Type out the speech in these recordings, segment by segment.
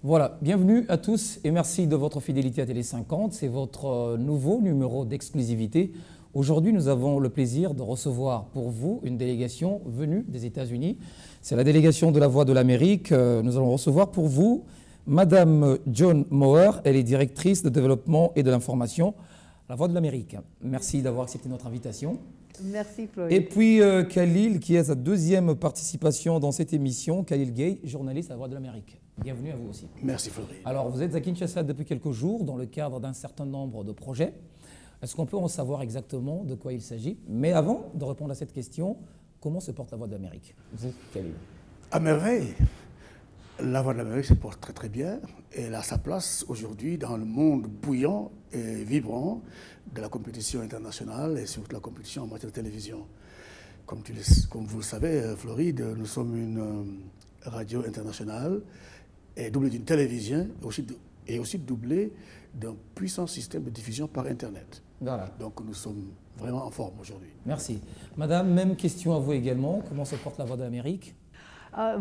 Voilà, bienvenue à tous et merci de votre fidélité à Télé 50. C'est votre nouveau numéro d'exclusivité. Aujourd'hui, nous avons le plaisir de recevoir pour vous une délégation venue des États-Unis. C'est la délégation de la Voix de l'Amérique. Nous allons recevoir pour vous Madame Joan Mower. Elle est directrice de développement et de l'information à la Voix de l'Amérique. Merci d'avoir accepté notre invitation. Merci, Floride. Et puis Khalil, qui est sa deuxième participation dans cette émission, Khalil Gay, journaliste à la Voix de l'Amérique. Bienvenue à vous aussi. Merci, Floride. Alors, vous êtes à Kinshasa depuis quelques jours dans le cadre d'un certain nombre de projets. Est-ce qu'on peut en savoir exactement de quoi il s'agit? Mais avant de répondre à cette question, comment se porte la Voix de l'Amérique? Vous, Khalil? À merveille. La Voix de l'Amérique se porte très très bien et elle a sa place aujourd'hui dans le monde bouillant et vibrant de la compétition internationale et surtout la compétition en matière de télévision. Comme vous le savez, Floride, nous sommes une radio internationale et doublée d'une télévision et aussi doublée d'un puissant système de diffusion par Internet. Voilà. Donc nous sommes vraiment en forme aujourd'hui. Merci. Madame, même question à vous également. Comment se porte la Voix de l'Amérique?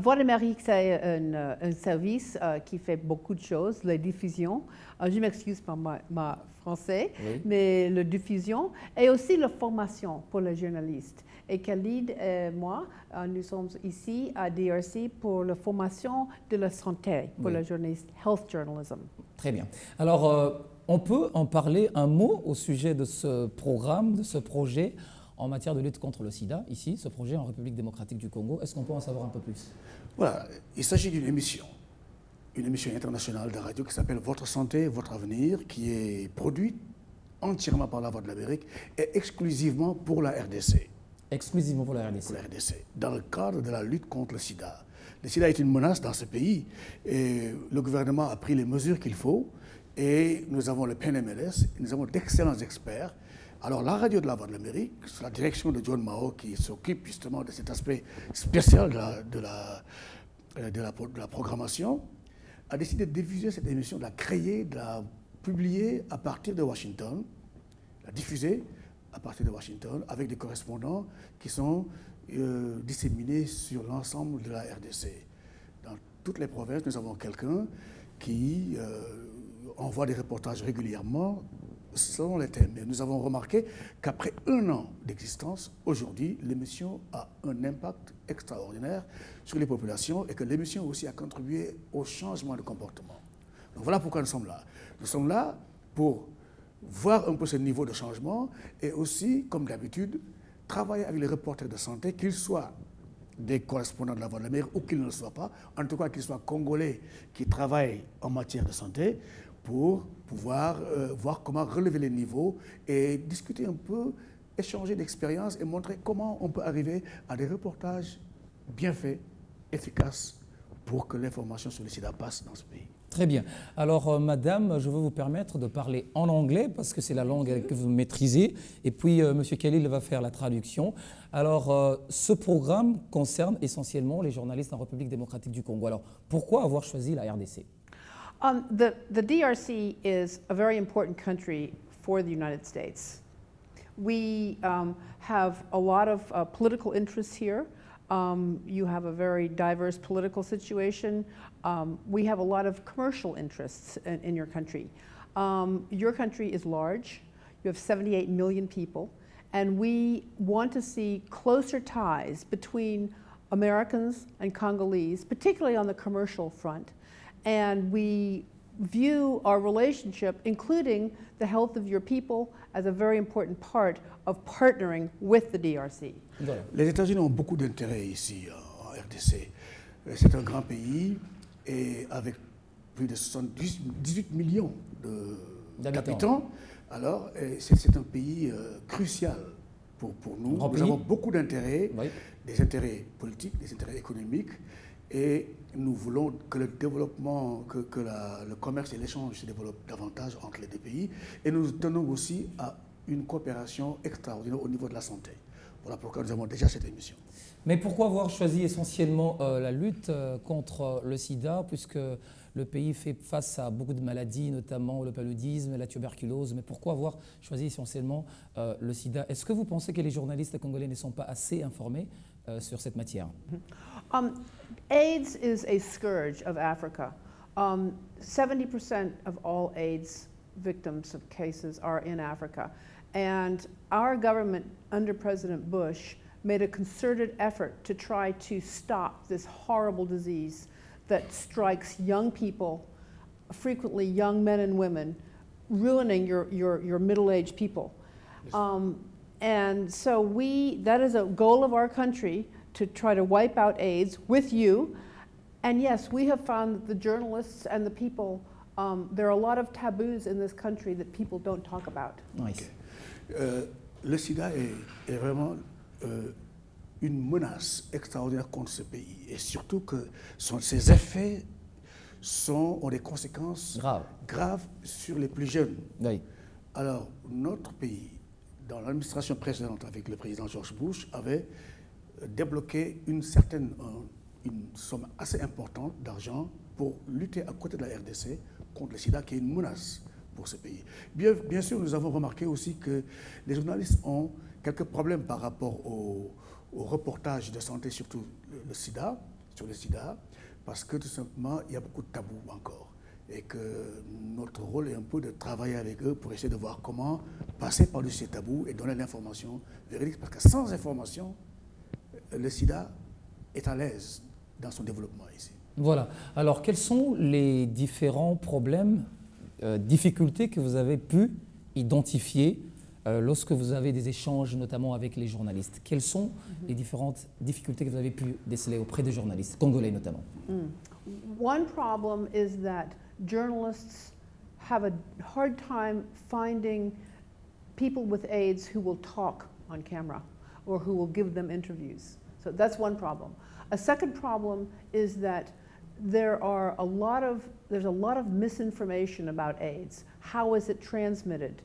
Voix d'Amérique, c'est un service qui fait beaucoup de choses, la diffusion. Je m'excuse pour ma français, Oui. mais la diffusion et aussi la formation pour les journalistes. Et Khalid et moi, nous sommes ici à DRC pour la formation de la santé pour Oui. les journalistes, health journalism. Très bien. Alors, on peut en parler un mot au sujet de ce programme, de ce projet en matière de lutte contre le sida, ici, ce projet en République démocratique du Congo. Est-ce qu'on peut en savoir un peu plus? Voilà, il s'agit d'une émission internationale de radio qui s'appelle Votre santé, votre avenir, qui est produite entièrement par la Voix de l'Amérique et exclusivement pour la RDC. Exclusivement pour la RDC. Pour la RDC, dans le cadre de la lutte contre le sida. Le sida est une menace dans ce pays et le gouvernement a pris les mesures qu'il faut et nous avons le PNMLS, nous avons d'excellents experts. Alors la radio de la Voix de l'Amérique, sous la direction de Joan Mao qui s'occupe justement de cet aspect spécial de la programmation, a décidé de diffuser cette émission, de la créer, de la publier à partir de Washington, la diffuser à partir de Washington avec des correspondants qui sont disséminés sur l'ensemble de la RDC. Dans toutes les provinces, nous avons quelqu'un qui envoie des reportages régulièrement selon les thèmes. Et nous avons remarqué qu'après un an d'existence, aujourd'hui, l'émission a un impact extraordinaire sur les populations et que l'émission aussi a contribué au changement de comportement. Donc voilà pourquoi nous sommes là. Nous sommes là pour voir un peu ce niveau de changement et aussi, comme d'habitude, travailler avec les reporters de santé, qu'ils soient des correspondants de la Voix de l'Amérique ou qu'ils ne le soient pas, en tout cas qu'ils soient congolais qui travaillent en matière de santé, pour pouvoir voir comment relever les niveaux et discuter un peu, échanger d'expériences et montrer comment on peut arriver à des reportages bien faits, efficaces, pour que l'information sur le sida passe dans ce pays. Très bien. Alors, madame, je veux vous permettre de parler en anglais parce que c'est la langue que vous maîtrisez. Et puis, monsieur Khalil va faire la traduction. Alors, ce programme concerne essentiellement les journalistes en République démocratique du Congo. Alors, pourquoi avoir choisi la RDC? The DRC is a very important country for the United States. We have a lot of political interests here. You have a very diverse political situation. We have a lot of commercial interests in your country. Your country is large. You have 78 million people. And we want to see closer ties between Americans and Congolese, particularly on the commercial front. And we view our relationship, including the health of your people, as a very important part of partnering with the DRC. Voilà. Les États-Unis ont beaucoup d'intérêt ici en RDC. C'est un grand pays et avec plus de 18 millions d'habitants. Alors, c'est un pays crucial pour nous. Nous avons beaucoup d'intérêts, oui. Des intérêts politiques, des intérêts économiques. Et nous voulons que le développement, que le commerce et l'échange se développent davantage entre les deux pays. Et nous tenons aussi à une coopération extraordinaire au niveau de la santé. Voilà pourquoi nous avons déjà cette émission. Mais pourquoi avoir choisi essentiellement la lutte contre le sida, puisque le pays fait face à beaucoup de maladies, notamment le paludisme, la tuberculose, mais pourquoi avoir choisi essentiellement le sida? Est-ce que vous pensez que les journalistes congolais ne sont pas assez informés sur cette matière? AIDS is a scourge of Africa. 70% of all AIDS victims of cases are in Africa. And our government under President Bush made a concerted effort to try to stop this horrible disease that strikes young people, frequently young men and women, ruining your middle-aged people. And so that is a goal of our country, to try to wipe out AIDS with you. And yes, we have found that the journalists and the people, there are a lot of taboos in this country that people don't talk about. Nice. Le sida est vraiment une menace extraordinaire contre ce pays. Et surtout que ses effets ont des conséquences graves sur les plus jeunes. Oui. Alors, notre pays, dans l'administration précédente avec le président George Bush, avait débloqué une somme assez importante d'argent pour lutter à côté de la RDC contre le sida, qui est une menace pour ce pays. Bien sûr, nous avons remarqué aussi que les journalistes ont quelques problèmes par rapport au reportage de santé, surtout sur le sida, parce que tout simplement, il y a beaucoup de tabous encore. Et que notre rôle est un peu de travailler avec eux pour essayer de voir comment passer par-dessus ces tabous et donner l'information véridique. Parce que sans information, le sida est à l'aise dans son développement ici. Voilà. Alors, quels sont les différents problèmes, difficultés que vous avez pu identifier lorsque vous avez des échanges, notamment avec les journalistes? Quelles sont les différentes difficultés que vous avez pu déceler auprès des journalistes, congolais notamment? One problem is that journalists have a hard time finding people with AIDS who will talk on camera or who will give them interviews. So that's one problem. A second problem is that there's a lot of misinformation about AIDS. How is it transmitted?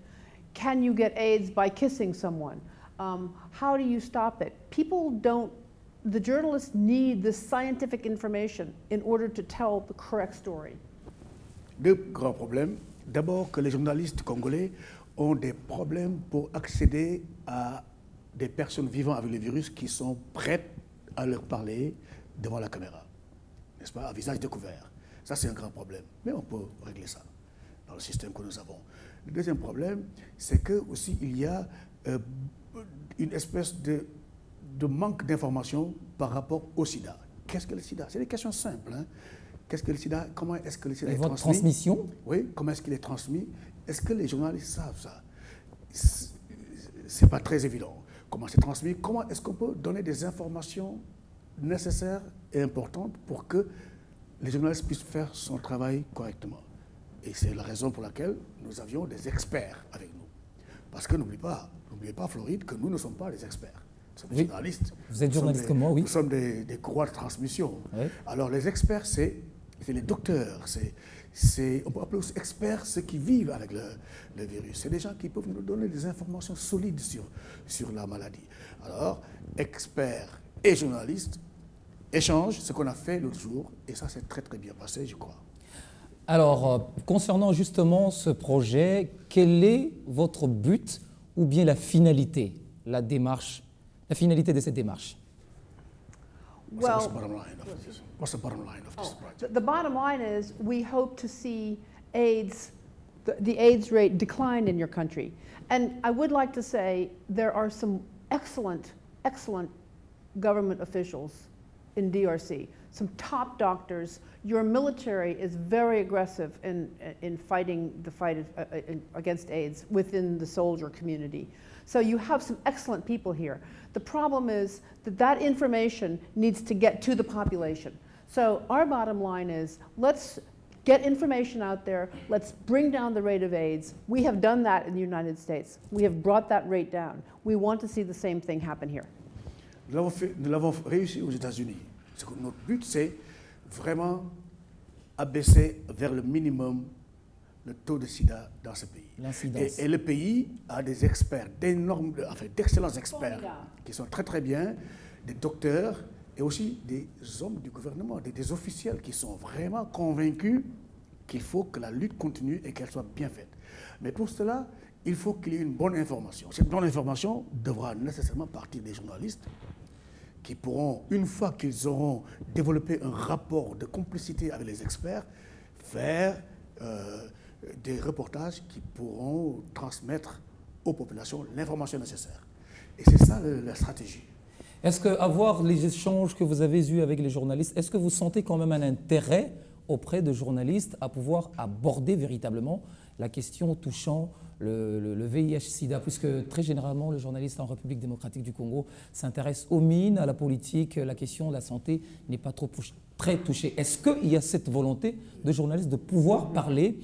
Can you get AIDS by kissing someone? How do you stop it? The journalists need this scientific information in order to tell the correct story. Deux grands problèmes. D'abord, que les journalistes congolais ont des problèmes pour accéder à des personnes vivant avec le virus qui sont prêtes à leur parler devant la caméra, n'est-ce pas, à visage découvert. Ça, c'est un grand problème. Mais on peut régler ça dans le système que nous avons. Le deuxième problème, c'est que aussi il y a une espèce de manque d'information par rapport au sida. Qu'est-ce que le sida? C'est des questions simples. Hein? Qu'est-ce que le sida? Comment est-ce que le sida est transmis? Transmission? Oui, comment est-ce qu'il est transmis? Est-ce que les journalistes savent ça? C'est pas très évident. Comment c'est transmis? Comment est-ce qu'on peut donner des informations nécessaires et importantes pour que les journalistes puissent faire son travail correctement? Et c'est la raison pour laquelle nous avions des experts avec nous. Parce que n'oubliez pas, Floride, que nous ne sommes pas des experts. Nous sommes des journalistes. Vous êtes journaliste comme moi, oui. Nous sommes des courroies de transmission. Oui. Alors les experts, c'est les docteurs. On peut appeler aussi experts ceux qui vivent avec le virus. C'est des gens qui peuvent nous donner des informations solides sur la maladie. Alors, experts et journalistes échangent ce qu'on a fait l'autre jour. Et ça s'est très très bien passé, je crois. Alors, concernant justement ce projet, quel est votre but ou bien la finalité, la finalité de cette démarche? What's the bottom line of this? What's the bottom line of this project? The bottom line is we hope to see the AIDS rate decline in your country. And I would like to say there are some excellent government officials in DRC, some top doctors. Your military is very aggressive in fighting the fight against AIDS within the soldier community. So you have some excellent people here. The problem is that information needs to get to the population. So our bottom line is let's get information out there, let's bring down the rate of AIDS. We have done that in the United States. We have brought that rate down. We want to see the same thing happen here. Nous l'avons réussi aux États-Unis. Notre but, c'est vraiment abaisser vers le minimum le taux de sida dans ce pays. Et le pays a des experts, d'excellents experts qui sont très très bien, des docteurs et aussi des hommes du gouvernement, des officiels qui sont vraiment convaincus qu'il faut que la lutte continue et qu'elle soit bien faite. Mais pour cela, il faut qu'il y ait une bonne information. Cette bonne information devra nécessairement partir des journalistes qui pourront, une fois qu'ils auront développé un rapport de complicité avec les experts, faire des reportages qui pourront transmettre aux populations l'information nécessaire. Et c'est ça la stratégie. Est-ce qu'avoir les échanges que vous avez eus avec les journalistes, est-ce que vous sentez quand même un intérêt auprès de journalistes à pouvoir aborder véritablement la question touchant le VIH-Sida, puisque très généralement, le journaliste en République démocratique du Congo s'intéresse aux mines, à la politique, la question de la santé n'est pas très touchée. Est-ce qu'il y a cette volonté de journalistes de pouvoir parler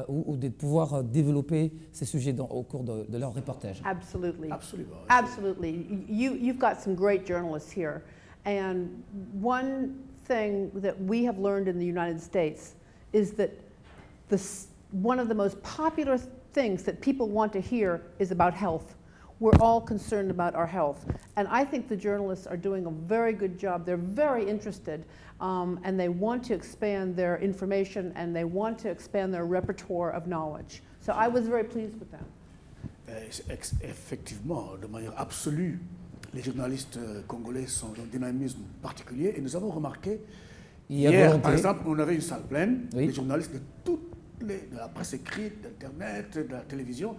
ou de pouvoir développer ces sujets au cours de leur reportage? Absolutely. Absolument. Absolutely. You've got some great journalists here. And one thing that we have learned in the United States is that one of the most popular things that people want to hear is about health. We're all concerned about our health. And I think the journalists are doing a very good job. They're very interested, and they want to expand their information, and they want to expand their repertoire of knowledge. So I was very pleased with them. Effectivement, de manière absolue, les journalistes congolais sont d'un dynamisme particulier. Et nous avons remarqué, hier, par exemple, on avait une salle pleine, oui, les journalistes de la presse écrite, d'Internet, de la télévision.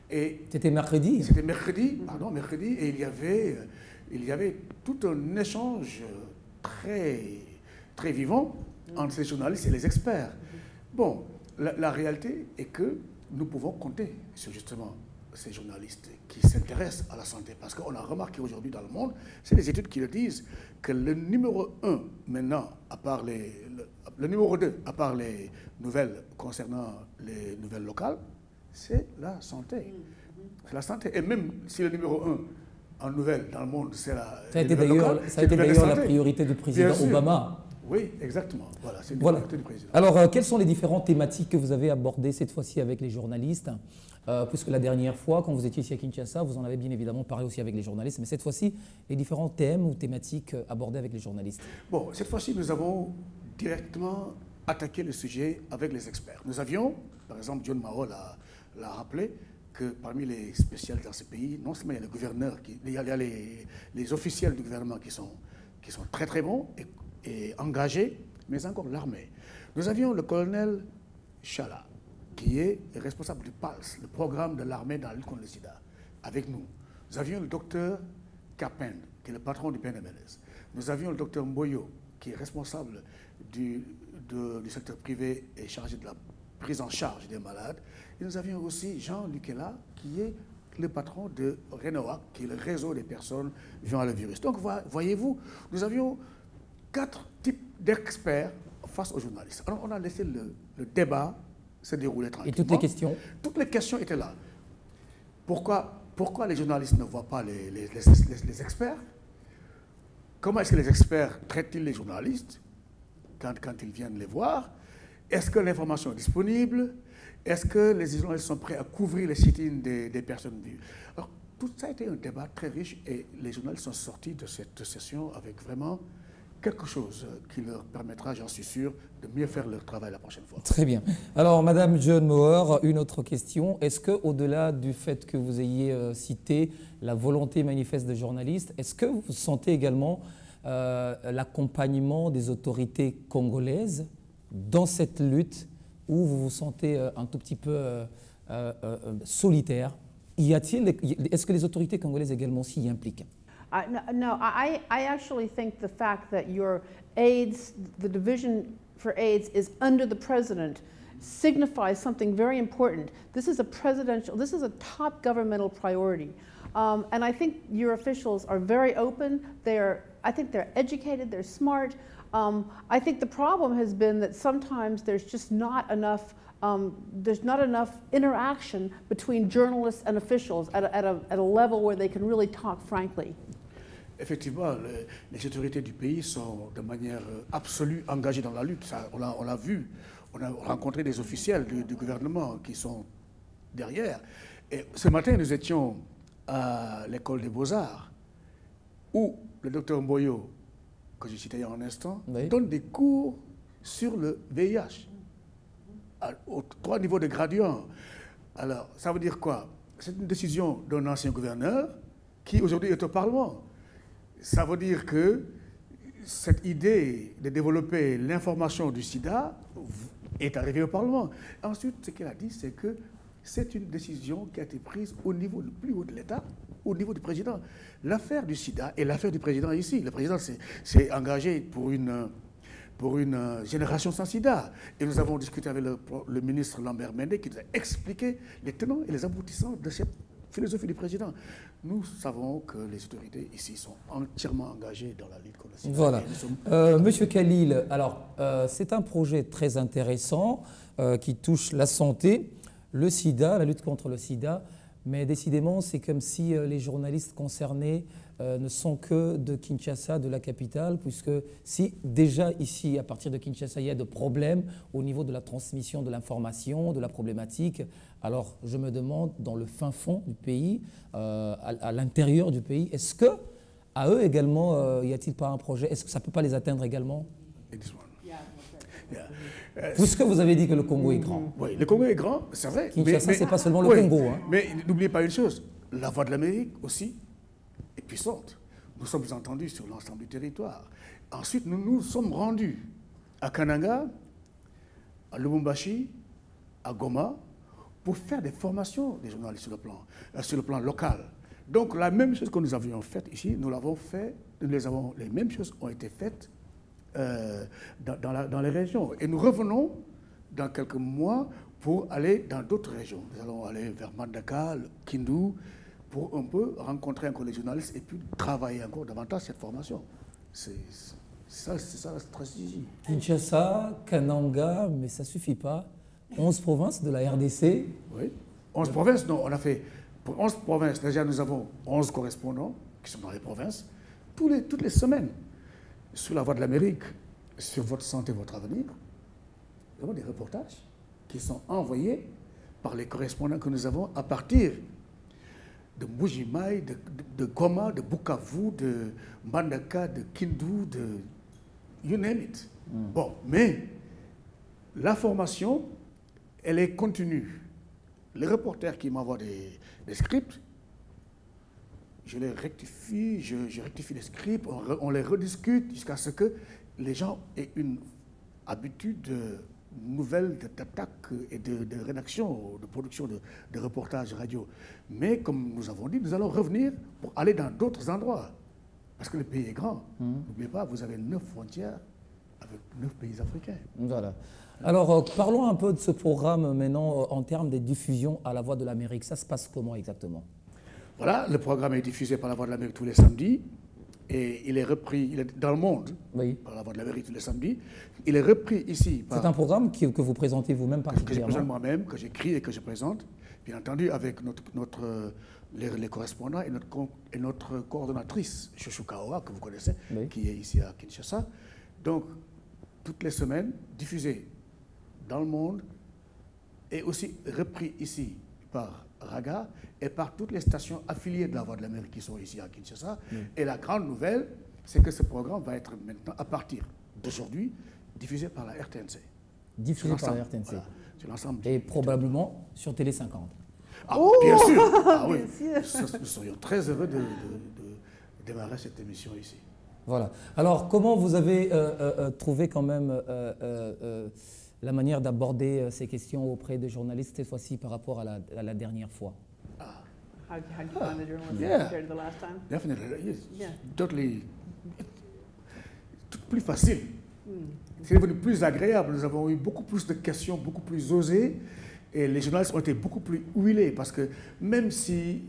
C'était mercredi. C'était mercredi, pardon, mercredi, et il y avait tout un échange très vivant entre ces journalistes et les experts. Bon, la réalité est que nous pouvons compter sur justement ces journalistes qui s'intéressent à la santé, parce qu'on a remarqué aujourd'hui dans le monde, c'est les études qui le disent, que le numéro 1 maintenant, le numéro 2, à part les nouvelles concernant les nouvelles locales, c'est la santé. C'est la santé. Et même si le numéro 1 en nouvelles dans le monde, c'est la Ça a été d'ailleurs la priorité du président Obama. Oui, exactement. Voilà, c'est une priorité du président. Alors, quelles sont les différentes thématiques que vous avez abordées cette fois-ci avec les journalistes? Puisque la dernière fois, quand vous étiez ici à Kinshasa, vous en avez bien évidemment parlé aussi avec les journalistes, mais cette fois-ci, les différents thèmes ou thématiques abordés avec les journalistes. Bon, cette fois-ci, nous avons directement attaqué le sujet avec les experts. Nous avions, par exemple, John Mao l'a rappelé, que parmi les spécialistes dans ce pays, non seulement il y a le gouverneur, il y a les officiels du gouvernement qui sont très très bons et engagés, mais encore l'armée. Nous avions le colonel Chala, qui est responsable du PALS, le programme de l'armée dans la lutte contre le sida, avec nous. Nous avions le docteur Kapend, qui est le patron du PNMLS. Nous avions le docteur Mboyo, qui est responsable du secteur privé et chargé de la prise en charge des malades. Et nous avions aussi Jean Lukela, qui est le patron de RENOAC, qui est le réseau des personnes vivant le virus. Donc, voyez-vous, nous avions 4 types d'experts face aux journalistes. Alors, on a laissé le débat se dérouler tranquillement. Et toutes les questions? Toutes les questions étaient là. Pourquoi les journalistes ne voient pas les experts? Comment est-ce que les experts traitent-ils les journalistes quand ils viennent les voir? Est-ce que l'information est disponible? Est-ce que les journalistes sont prêts à couvrir les sit-ins des personnes vives? Alors, tout ça a été un débat très riche et les journalistes sont sortis de cette session avec vraiment quelque chose qui leur permettra, j'en suis sûr, de mieux faire leur travail la prochaine fois. Très bien. Alors, Madame John Moore, une autre question. Est-ce qu'au-delà du fait que vous ayez cité la volonté manifeste des journalistes, est-ce que vous sentez également l'accompagnement des autorités congolaises dans cette lutte où vous vous sentez un tout petit peu solitaire? Est-ce que les autorités congolaises également s'y impliquent? No, I actually think the fact that your AIDS, the Division for AIDS, is under the president signifies something very important. This is a top governmental priority. And I think your officials are very open. I think they're educated, they're smart. I think the problem has been that sometimes there's just not enough interaction between journalists and officials at a level where they can really talk frankly. Effectivement, les autorités du pays sont de manière absolue engagées dans la lutte. Ça, on l'a vu. On a rencontré des officiels du gouvernement qui sont derrière. Et ce matin, nous étions à l'école des Beaux-Arts où le docteur Mboyo, que j'ai cité il y a un instant, oui, donne des cours sur le VIH aux 3 niveaux de gradient. Alors, ça veut dire quoi? C'est une décision d'un ancien gouverneur qui aujourd'hui est au Parlement. Ça veut dire que cette idée de développer l'information du sida est arrivé au Parlement. Ensuite, ce qu'il a dit, c'est que c'est une décision qui a été prise au niveau le plus haut de l'État, au niveau du président. L'affaire du sida est l'affaire du président ici. Le président s'est engagé pour une génération sans sida. Et nous avons discuté avec le ministre Lambert Mende qui nous a expliqué les tenants et les aboutissants de cette philosophie du président. Nous savons que les autorités ici sont entièrement engagées dans la lutte contre le sida. Voilà. Monsieur Khalil, alors c'est un projet très intéressant qui touche la santé, le sida, la lutte contre le sida, mais décidément c'est comme si les journalistes concernés ne sont que de Kinshasa, de la capitale, puisque si déjà ici, à partir de Kinshasa, il y a des problèmes au niveau de la transmission de l'information, de la problématique, alors je me demande, dans le fin fond du pays, à l'intérieur du pays, est-ce que, à eux également, y a-t-il pas un projet? Est-ce que ça ne peut pas les atteindre également? Puisque vous avez dit que le Congo est grand. Oui, le Congo est grand, c'est vrai. Kinshasa, ce n'est pas seulement le Congo. Hein. Mais n'oubliez pas une chose, la Voix de l'Amérique aussi est puissante. Nous sommes entendus sur l'ensemble du territoire. Ensuite, nous nous sommes rendus à Kananga, à Lubumbashi, à Goma, pour faire des formations des journalistes sur le plan local. Donc la même chose que nous avions faite ici, nous l'avons fait, les mêmes choses ont été faites dans les régions. Et nous revenons dans quelques mois pour aller dans d'autres régions. Nous allons aller vers Mandaka, Kindu, pour un peu rencontrer encore les journalistes et puis travailler encore davantage cette formation. C'est ça la stratégie. Kinshasa, Kananga, mais ça ne suffit pas. 11 provinces de la RDC. Oui. 11 provinces, non, on a fait... Pour 11 provinces, déjà nous avons 11 correspondants qui sont dans les provinces, toutes les semaines. Sur la Voix de l'Amérique, sur votre santé, votre avenir, nous avons des reportages qui sont envoyés par les correspondants que nous avons à partir de Mbuji-Mayi, de Goma, de Bukavu, de Mbandaka, de Kindu, de you name it. Bon, mais la formation, elle est continue. Les reporters qui m'envoient des scripts, je les rectifie, je rectifie les scripts, on les rediscute jusqu'à ce que les gens aient une habitude nouvelle d'attaque et de rédaction, de production de reportages radio. Mais comme nous avons dit, nous allons revenir pour aller dans d'autres endroits. Parce que le pays est grand. N'oubliez pas, vous avez 9 frontières avec 9 pays africains. Voilà. Alors, parlons un peu de ce programme maintenant en termes de diffusion à la Voix de l'Amérique. Ça se passe comment exactement? Voilà, le programme est diffusé par la Voix de l'Amérique tous les samedis. Et il est repris, il est dans le monde, oui, par la Voix de l'Amérique tous les samedis. Il est repris ici par... C'est un programme que vous présentez vous-même particulièrement? Que je présente moi-même, que j'écris et que je présente, bien entendu avec les correspondants et notre coordonnatrice, Chouchou Kaora, que vous connaissez, oui, qui est ici à Kinshasa. Donc, toutes les semaines, diffusé dans le monde et aussi repris ici par Raga et par toutes les stations affiliées de la Voix de l'Amérique qui sont ici à Kinshasa. Et la grande nouvelle, c'est que ce programme va être maintenant, à partir d'aujourd'hui, diffusé par la RTNC. Diffusé par la RTNC. Voilà, sur l'ensemble. Et probablement sur Télé 50. Ah, bien sûr. Ah, oui. Nous serions très heureux de démarrer cette émission ici. Voilà. Alors, comment vous avez trouvé quand même la manière d'aborder ces questions auprès des journalistes cette fois-ci par rapport à la dernière fois? How did you find the journalism compared to the last time? Definitely, yes. Yeah. Totally. Plus facile. C'est devenu plus agréable. Nous avons eu beaucoup plus de questions, beaucoup plus osées. Et les journalistes ont été beaucoup plus huilés parce que même si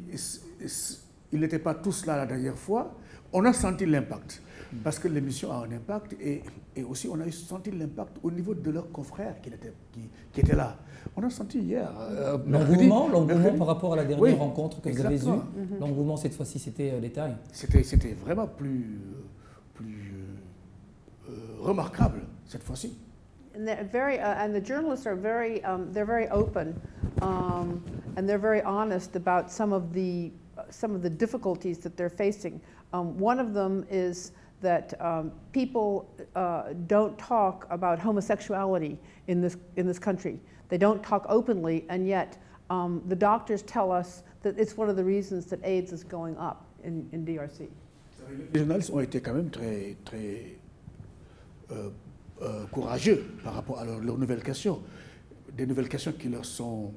ils n'étaient pas tous là la dernière fois, on a senti l'impact. Parce que l'émission a un impact et aussi on a senti l'impact au niveau de leurs confrères qui étaient là. On a senti hier. L'engouement par rapport à la dernière rencontre que vous avez eue, l'engouement cette fois-ci c'était détail. C'était vraiment plus remarquable cette fois-ci. And the journalists are they're very open, and they're very honest about some of the difficulties that they're facing. One of them is that people don't talk about homosexuality in this country. They don't talk openly, and yet the doctors tell us that it's one of the reasons that AIDS is going up in DRC. Les journalistes ont été quand même très courageux par rapport à leurs nouvelles questions. Des nouvelles questions qui leur sont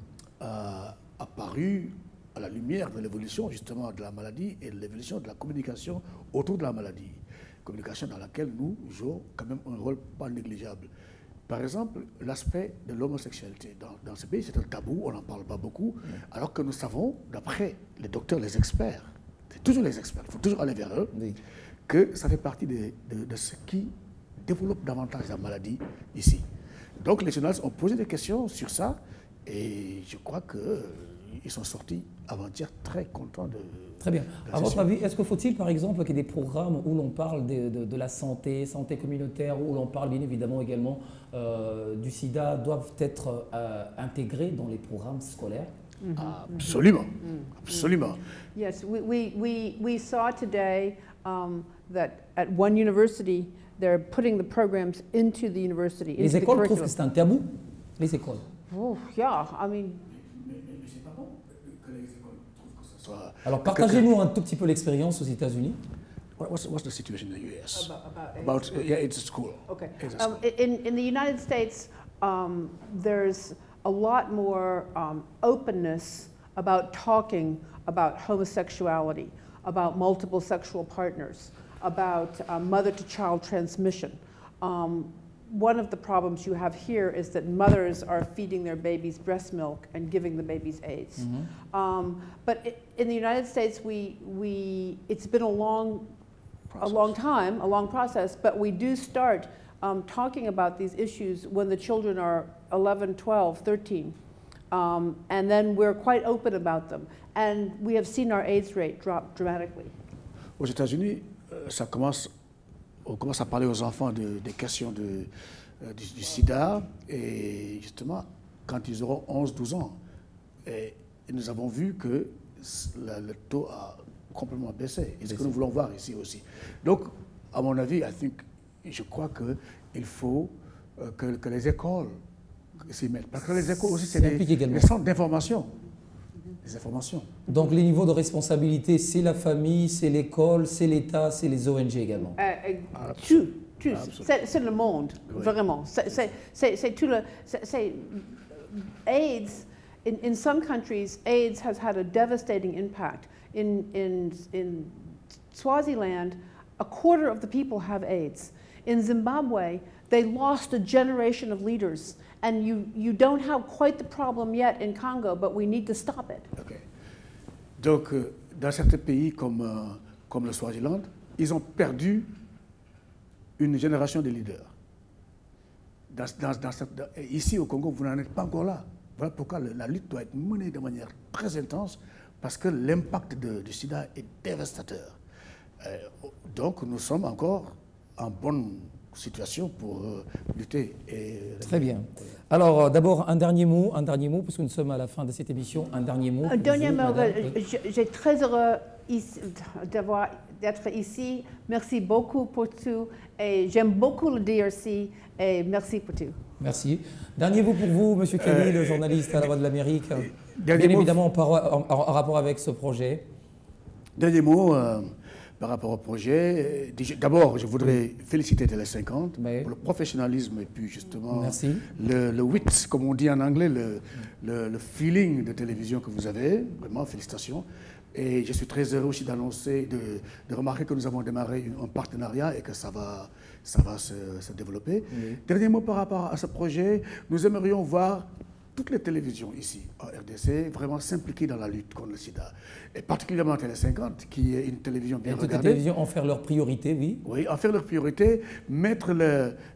apparues à la lumière de l'évolution justement de la maladie et de l'évolution de la communication autour de la maladie. Communication dans laquelle nous jouons quand même un rôle pas négligeable. Par exemple, l'aspect de l'homosexualité. Dans ce pays, c'est un tabou, on n'en parle pas beaucoup, alors que nous savons, d'après les docteurs, les experts, c'est toujours les experts, il faut toujours aller vers eux, que ça fait partie de ce qui développe davantage la maladie ici. Donc les journalistes ont posé des questions sur ça, et je crois qu'ils sont sortis avant-hier très contents de... Très bien. À votre avis, est-ce qu'il faut-il, par exemple, qu'il y ait des programmes où l'on parle de la santé communautaire, où l'on parle bien évidemment également du sida, doivent être intégrés dans les programmes scolaires? Absolument, absolument. Yes, we saw today that at one university, they're putting the programs into the university. Les écoles trouvent que c'est un tabou, les écoles. Oh, yeah, I mean... Alors, partagez-nous un tout petit peu l'expérience aux États-Unis. What's the situation in the U.S.? About yeah, it's a school. Okay. It's a school. In the United States, there's a lot more openness about talking about homosexuality, about multiple sexual partners, about mother-to-child transmission. One of the problems you have here is that mothers are feeding their babies breast milk and giving the babies AIDS. But in the United States, it's been a long process, but we do start talking about these issues when the children are 11, 12, 13. And then we're quite open about them. And we have seen our AIDS rate drop dramatically. Aux États-Unis, on commence à parler aux enfants des questions du sida, et justement, quand ils auront 11-12 ans, et nous avons vu que le taux a complètement baissé. Et c'est ce que nous voulons voir ici aussi. Donc, à mon avis, je crois qu'il faut que les écoles s'y mettent. Parce que les écoles aussi, c'est des centres d'information. Des informations. Donc les niveaux de responsabilité, c'est la famille, c'est l'école, c'est l'État, c'est les ONG également. Tout. C'est le monde, vraiment. C'est tout le... AIDS, in some countries, AIDS has had a devastating impact. In Swaziland, a quarter of the people have AIDS. In Zimbabwe, they lost a generation of leaders. And you don't have quite the problem yet in Congo, but we need to stop it. Okay. Donc, dans certains pays comme le Swaziland, ils ont perdu une génération de leaders. Ici au Congo, vous n'en êtes pas encore là. Voilà pourquoi la lutte doit être menée de manière très intense, parce que l'impact du sida est dévastateur. Donc, nous sommes encore en bonne situation pour lutter. Très bien. Alors, d'abord, un dernier mot, puisque nous sommes à la fin de cette émission. Un dernier mot. Un dernier mot. J'ai très heureux d'être ici. Merci beaucoup pour tout. Et j'aime beaucoup le DRC. Et merci pour tout. Merci. Dernier mot pour vous, M. Kelly, le journaliste à la Voix de l'Amérique. Bien évidemment, en rapport avec ce projet. Dernier mot. Par rapport au projet, d'abord, je voudrais féliciter Télé 50 pour le professionnalisme et puis justement le wit, comme on dit en anglais, le feeling de télévision que vous avez. Vraiment, félicitations. Et je suis très heureux aussi d'annoncer, de remarquer que nous avons démarré un partenariat et que ça va se développer. Dernier mot par rapport à ce projet, nous aimerions voir toutes les télévisions ici, en RDC, vraiment s'impliquer dans la lutte contre le sida. Et particulièrement Télé 50, qui est une télévision bien regardée. Toutes les télévisions en faire leur priorité, oui. Oui, en faire leur priorité, mettre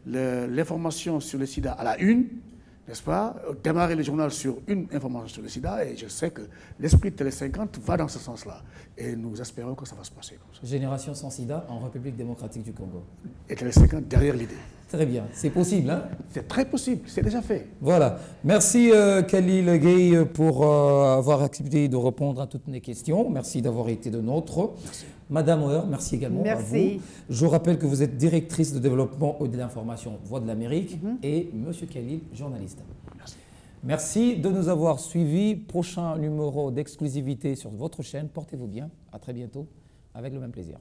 l'information sur le sida à la une, n'est-ce pas? Démarrer le journal sur une information sur le sida, et je sais que l'esprit de Télé 50 va dans ce sens-là. Et nous espérons que ça va se passer comme ça. Génération sans sida en République démocratique du Congo. Et Télé 50 derrière l'idée. Très bien, c'est possible, hein? C'est très possible, c'est déjà fait. Voilà. Merci Khalil Gueye pour avoir accepté de répondre à toutes mes questions. Merci d'avoir été de nôtres. Merci. Madame Auer, merci également à vous. Je rappelle que vous êtes directrice de développement et de l'information Voix de l'Amérique et Monsieur Khalil, journaliste. Merci. Merci de nous avoir suivis. Prochain numéro d'exclusivité sur votre chaîne. Portez-vous bien. À très bientôt avec le même plaisir.